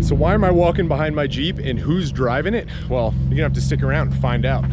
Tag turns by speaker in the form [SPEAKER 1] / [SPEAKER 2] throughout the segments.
[SPEAKER 1] So why am I walking behind my Jeep and who's driving it? Well, you're gonna have to stick around and find out.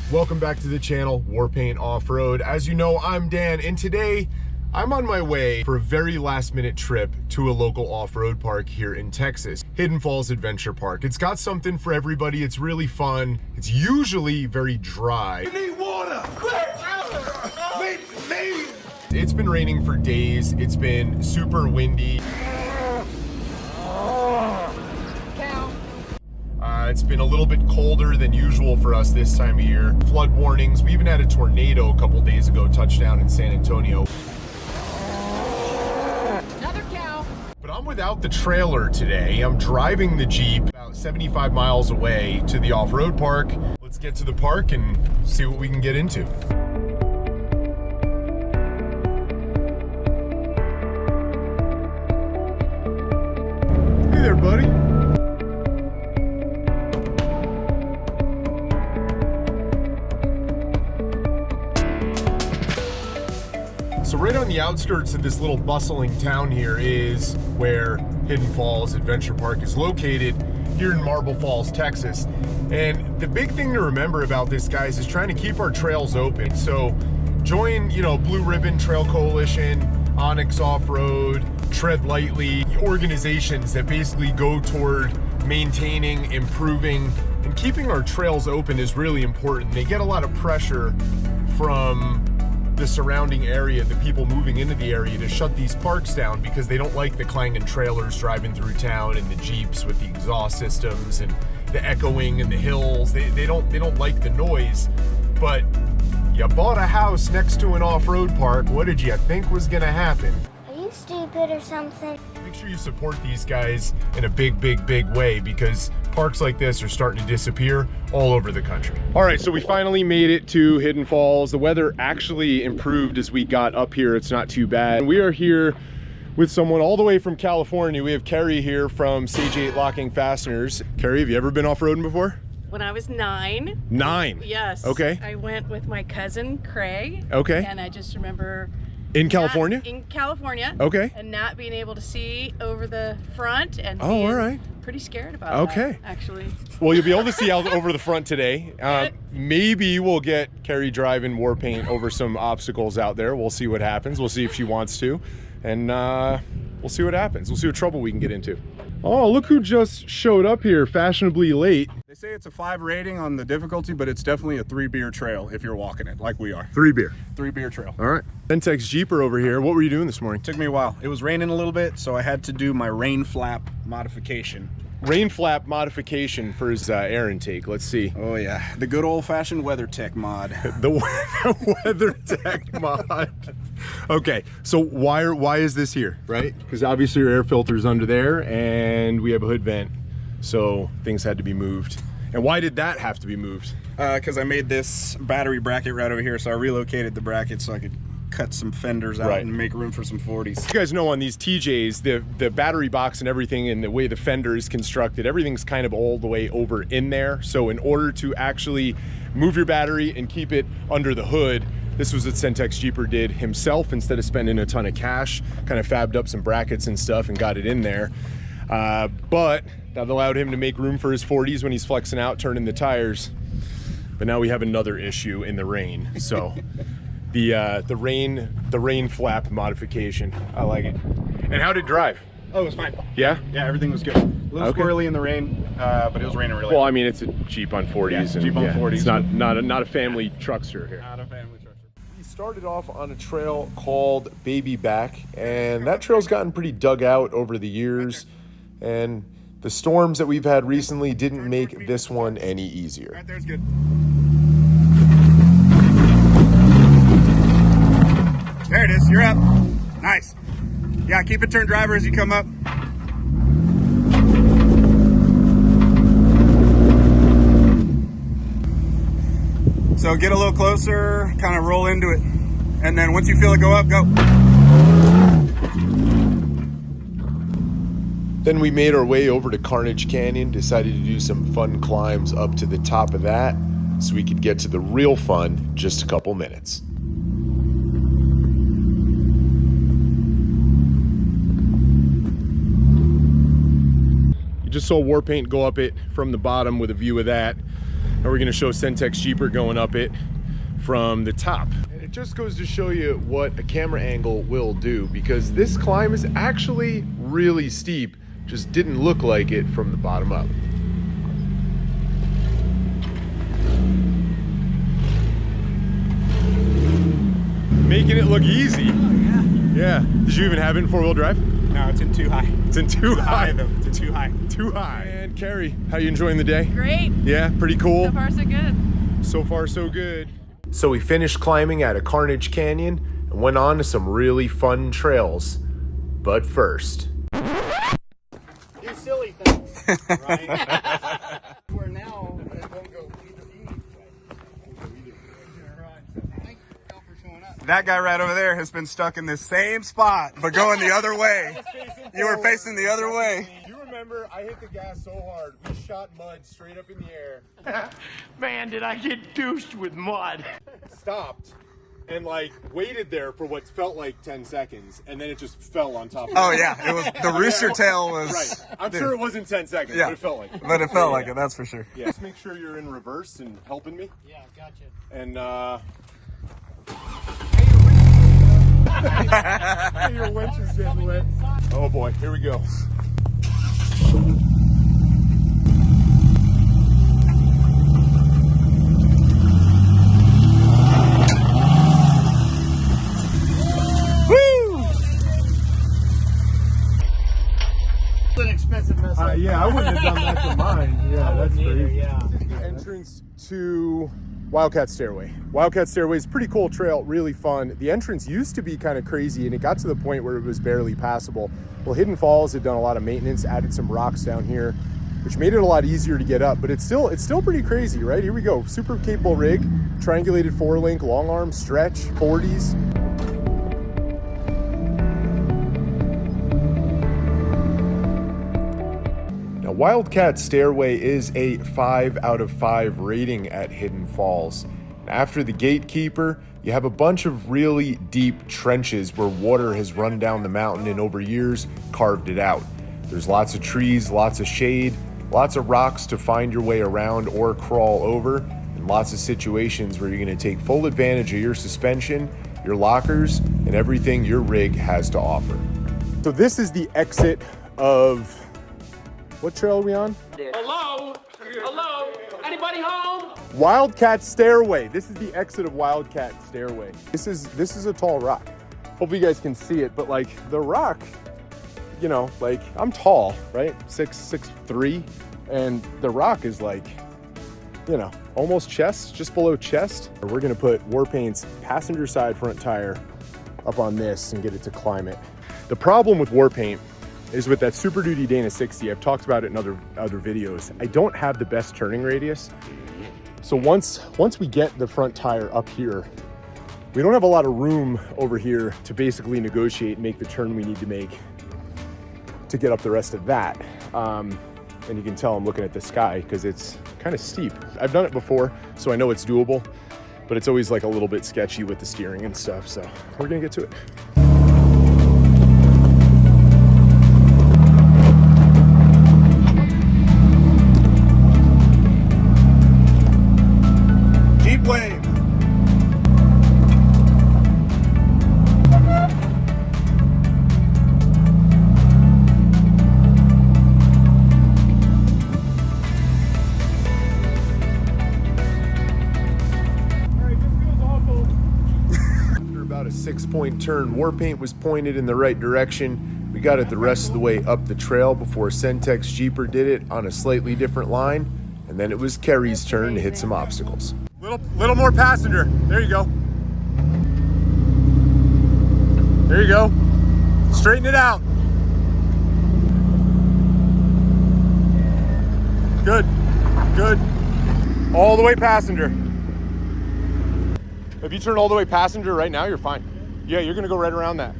[SPEAKER 1] Welcome back to the channel, Warpaint Off-Road. As you know, I'm Dan, and today I'm on my way for a very last-minute trip to a local off-road park here in Texas, Hidden Falls Adventure Park. It's got something for everybody. It's really fun. It's usually very dry.
[SPEAKER 2] You need water!
[SPEAKER 1] It's been raining for days. It's been super windy. It's been a little bit colder than usual for us this time of year. Flood warnings. We even had a tornado a couple days ago touch down in San Antonio.
[SPEAKER 3] Another cow.
[SPEAKER 1] But I'm without the trailer today. I'm driving the Jeep about 75 miles away to the off-road park. Let's get to the park and see what we can get into. Hey there, buddy. So right on the outskirts of this little bustling town here is where Hidden Falls Adventure Park is located here in Marble Falls, Texas. And the big thing to remember about this, guys, is trying to keep our trails open. So join, Blue Ribbon Trail Coalition, OnX Offroad, Tread Lightly, organizations that basically go toward maintaining, improving, and keeping our trails open is really important. They get a lot of pressure from the surrounding area, the people moving into the area, to shut these parks down because they don't like the clanging trailers driving through town and the Jeeps with the exhaust systems and the echoing and the hills. They don't like the noise. But you bought a house next to an off-road park. What did you think was gonna happen?
[SPEAKER 4] Are you stupid or something?
[SPEAKER 1] Make sure you support these guys in a big way, because parks like this are starting to disappear all over the country. All right, so we finally made it to Hidden Falls. The weather actually improved as we got up here. It's not too bad. We are here with someone all the way from California. We have Carrie here from Sage 8 Locking Fasteners. Carrie, have you ever been off-roading before?
[SPEAKER 3] When I was 9.
[SPEAKER 1] 9?
[SPEAKER 3] Yes.
[SPEAKER 1] Okay.
[SPEAKER 3] I went with my cousin, Carrie.
[SPEAKER 1] Okay.
[SPEAKER 3] And I just remember...
[SPEAKER 1] In California?
[SPEAKER 3] In California.
[SPEAKER 1] Okay.
[SPEAKER 3] And not being able to see over the front and
[SPEAKER 1] all
[SPEAKER 3] being
[SPEAKER 1] right.
[SPEAKER 3] pretty scared about that, actually.
[SPEAKER 1] Well, you'll be able to see out over the front today. Maybe we'll get Carrie driving Warpaint over some obstacles out there. We'll see what happens. We'll see if she wants to. And we'll see what happens. We'll see what trouble we can get into. Oh, look who just showed up here, fashionably late.
[SPEAKER 2] They say it's a 5 rating on the difficulty, but it's definitely a 3-beer trail if you're walking it, like we are.
[SPEAKER 1] 3 beer.
[SPEAKER 2] 3-beer trail.
[SPEAKER 1] All right. Pentex Jeeper over here. What were you doing this morning?
[SPEAKER 2] Took me a while. It was raining a little bit, so I had to do my rain flap modification.
[SPEAKER 1] Rain flap modification for his air intake. Let's see.
[SPEAKER 2] Oh yeah, the good old-fashioned WeatherTech mod.
[SPEAKER 1] The WeatherTech mod. Okay, so why is this here, right? Because obviously your air filter's under there, and we have a hood vent, so things had to be moved. And why did that have to be moved?
[SPEAKER 2] Because I made this battery bracket right over here, so I relocated the bracket so I could cut some fenders out and make room for some 40s.
[SPEAKER 1] You guys know on these TJs, the battery box and everything, and the way the fender is constructed, everything's kind of all the way over in there. So in order to actually move your battery and keep it under the hood, this was what Pentex Jeeper did himself. Instead of spending a ton of cash, kind of fabbed up some brackets and stuff and got it in there. But that allowed him to make room for his 40s when he's flexing out, turning the tires. But now we have another issue in the rain. So the rain flap modification, I like it. And how'd it drive?
[SPEAKER 2] Oh, it was fine.
[SPEAKER 1] Yeah?
[SPEAKER 2] Yeah, everything was good. A little squirrely in the rain, but it was raining really
[SPEAKER 1] well.
[SPEAKER 2] hard.
[SPEAKER 1] I mean, it's a Jeep on 40s.
[SPEAKER 2] Yeah,
[SPEAKER 1] and
[SPEAKER 2] Jeep on 40s.
[SPEAKER 1] It's not a family truckster here.
[SPEAKER 2] Not a family truckster.
[SPEAKER 1] We started off on a trail called Baby Back, and that trail's gotten pretty dug out over the years, and the storms that we've had recently didn't make this one any easier.
[SPEAKER 2] Right there's good. There it is, you're up. Nice. Yeah, keep it turn driver as you come up. So get a little closer, kind of roll into it. And then once you feel it go up, go.
[SPEAKER 1] Then we made our way over to Carnage Canyon, decided to do some fun climbs up to the top of that so we could get to the real fun in just a couple minutes. You just saw Warpaint go up it from the bottom with a view of that. Now we're gonna show Centex Jeeper going up it from the top. And it just goes to show you what a camera angle will do, because this climb is actually really steep. Just didn't look like it from the bottom up. Making it look easy.
[SPEAKER 2] Oh,
[SPEAKER 1] yeah. Did you even have it in four-wheel drive?
[SPEAKER 2] No, it's in too high.
[SPEAKER 1] It's in too high
[SPEAKER 2] though. It's too high.
[SPEAKER 1] Too high. And Carrie, how you enjoying the day?
[SPEAKER 3] Great.
[SPEAKER 1] Yeah, pretty cool.
[SPEAKER 3] So far, so good.
[SPEAKER 1] So far, so good. So we finished climbing at a Carnage Canyon and went on to some really fun trails. But first,
[SPEAKER 5] You silly thing. Right? Where now it won't go either way. Thank y'all for showing up.
[SPEAKER 2] That guy right over there has been stuck in this same spot, but going the other way. You were facing the other way.
[SPEAKER 1] you remember I hit the gas so hard, we shot mud straight up in the air.
[SPEAKER 5] Man, did I get douched with mud.
[SPEAKER 1] Stopped and like waited there for what felt like 10 seconds, and then it just fell on top of
[SPEAKER 2] Oh
[SPEAKER 1] it.
[SPEAKER 2] yeah, it was the rooster tail was
[SPEAKER 1] Right. I'm sure it wasn't 10 seconds,
[SPEAKER 2] Yeah.
[SPEAKER 1] but it felt like it.
[SPEAKER 2] But it felt like it, that's for sure.
[SPEAKER 1] Yeah. Just make sure you're in reverse and helping me.
[SPEAKER 5] Yeah, gotcha.
[SPEAKER 1] And your winch is getting wet. Oh boy, here we go.
[SPEAKER 5] An expensive mess.
[SPEAKER 1] Yeah, I wouldn't have done that to mine. Yeah, that's crazy.
[SPEAKER 5] Yeah.
[SPEAKER 1] Entrance to Wildcat Stairway. Wildcat Stairway is a pretty cool trail, really fun. The entrance used to be kind of crazy and it got to the point where it was barely passable. Well, Hidden Falls had done a lot of maintenance, added some rocks down here, which made it a lot easier to get up, but it's still pretty crazy, right? Here we go. Super capable rig, triangulated 4-link, long arm, stretch, 40s. Wildcat Stairway is a 5 out of 5 rating at Hidden Falls. After the gatekeeper, you have a bunch of really deep trenches where water has run down the mountain and over years carved it out. There's lots of trees, lots of shade, lots of rocks to find your way around or crawl over, and lots of situations where you're going to take full advantage of your suspension, your lockers, and everything your rig has to offer. So this is the exit of... What trail are we on?
[SPEAKER 6] Hello? Hello? Anybody home?
[SPEAKER 1] Wildcat Stairway. This is the exit of Wildcat Stairway. This is a tall rock. Hopefully you guys can see it, but like the rock, you know, like I'm tall, right? 6'3", and the rock is like, you know, almost chest, just below chest. We're gonna put Warpaint's passenger side front tire up on this and get it to climb it. The problem with Warpaint is with that Super Duty Dana 60, I've talked about it in other videos, I don't have the best turning radius. So once we get the front tire up here, we don't have a lot of room over here to basically negotiate and make the turn we need to make to get up the rest of that. And you can tell I'm looking at the sky because it's kind of steep. I've done it before, so I know it's doable, but it's always like a little bit sketchy with the steering and stuff. So we're gonna get to it.
[SPEAKER 2] Wave.
[SPEAKER 1] After about a 6-point turn, Warpaint was pointed in the right direction. We got it the rest of the way up the trail before Centex Jeeper did it on a slightly different line, and then it was Carrie's turn to hit some obstacles. Little more passenger. There you go. There you go. Straighten it out. Good, good. All the way passenger. If you turn all the way passenger right now, you're fine. Yeah, you're gonna go right around that.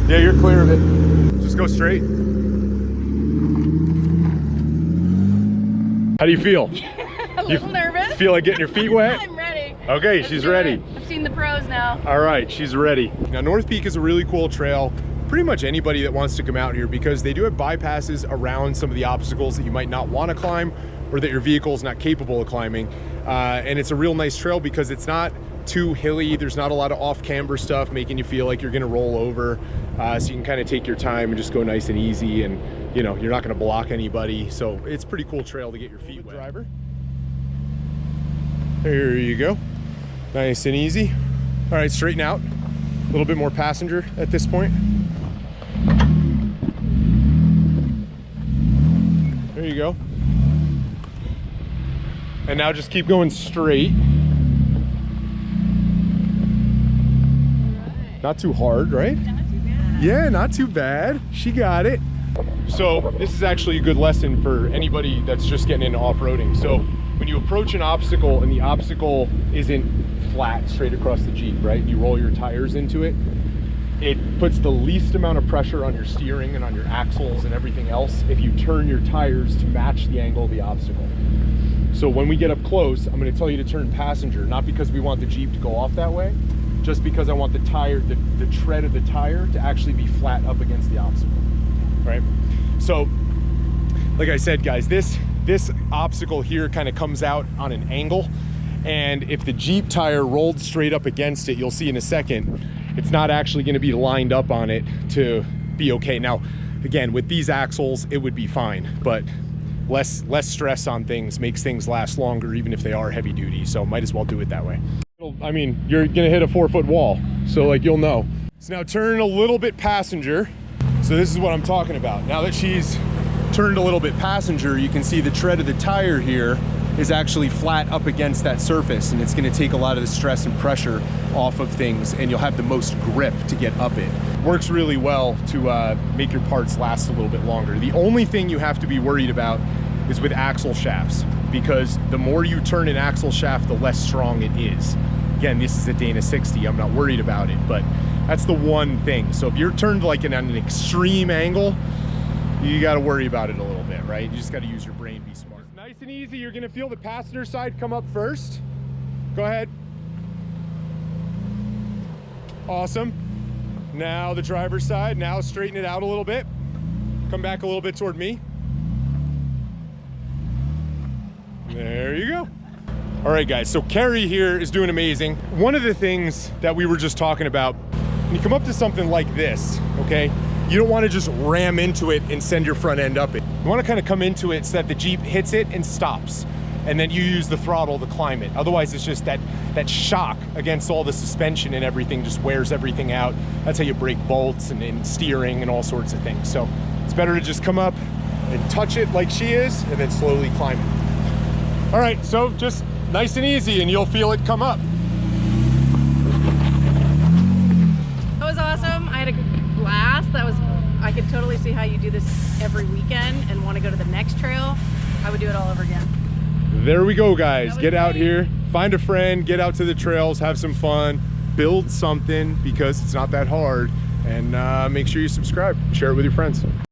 [SPEAKER 1] Yeah, you're clear of it. Just go straight. How do you feel?
[SPEAKER 3] A little nervous.
[SPEAKER 1] Feel like getting your feet wet?
[SPEAKER 3] I'm ready.
[SPEAKER 1] Okay,
[SPEAKER 3] Let's
[SPEAKER 1] she's
[SPEAKER 3] do
[SPEAKER 1] ready.
[SPEAKER 3] it. I've seen the pros now.
[SPEAKER 1] All right, she's ready. Now, North Peak is a really cool trail. Pretty much anybody that wants to come out here, because they do have bypasses around some of the obstacles that you might not want to climb or that your vehicle is not capable of climbing. And it's a real nice trail because it's not too hilly. There's not a lot of off-camber stuff making you feel like you're gonna roll over. So you can kind of take your time and just go nice and easy, and you know, you're not gonna block anybody. So it's a pretty cool trail to get your feet wet. Driver. There you go. Nice and easy. All right, straighten out. A little bit more passenger at this point. There you go. And now just keep going straight. Not too hard, right?
[SPEAKER 3] Not too bad.
[SPEAKER 1] Yeah, not too bad. She got it. So this is actually a good lesson for anybody that's just getting into off-roading. So when you approach an obstacle and the obstacle isn't flat straight across the Jeep, right? You roll your tires into it. It puts the least amount of pressure on your steering and on your axles and everything else if you turn your tires to match the angle of the obstacle. So when we get up close, I'm going to tell you to turn passenger, not because we want the Jeep to go off that way, just because I want the tire, the tread of the tire to actually be flat up against the obstacle, right? So, like I said, guys, this obstacle here kind of comes out on an angle, and if the Jeep tire rolled straight up against it, you'll see in a second, it's not actually going to be lined up on it to be okay. Now, again, with these axles, it would be fine, but less stress on things makes things last longer, even if they are heavy duty. So might as well do it that way. I mean, you're gonna hit a 4-foot wall, so like you'll know. So now turn a little bit passenger. So this is what I'm talking about. Now that she's turned a little bit passenger, you can see the tread of the tire here is actually flat up against that surface, and it's gonna take a lot of the stress and pressure off of things, and you'll have the most grip to get up it. Works really well to make your parts last a little bit longer. The only thing you have to be worried about is with axle shafts, because the more you turn an axle shaft, the less strong it is. Again, this is a Dana 60, I'm not worried about it, but that's the one thing. So if you're turned like in an extreme angle, you gotta worry about it a little bit, right? You just gotta use your brain, be smart. Nice and easy, you're gonna feel the passenger side come up first. Go ahead. Awesome. Now the driver's side, now straighten it out a little bit. Come back a little bit toward me. There you go. All right, guys, so Carrie here is doing amazing. One of the things that we were just talking about, when you come up to something like this, okay, you don't want to just ram into it and send your front end up it. You want to kind of come into it so that the Jeep hits it and stops, and then you use the throttle to climb it. Otherwise, it's just that shock against all the suspension and everything just wears everything out. That's how you break bolts and steering and all sorts of things. So it's better to just come up and touch it like she is, and then slowly climb it. All right, so just nice and easy, and you'll feel it come up.
[SPEAKER 3] That was awesome. I had a blast. I could totally see how you do this every weekend and want to go to the next trail. I would do it all over again.
[SPEAKER 1] There we go, guys. Get out
[SPEAKER 3] great.
[SPEAKER 1] here, find a friend, get out to the trails, have some fun, build something, because it's not that hard, and make sure you subscribe, share it with your friends.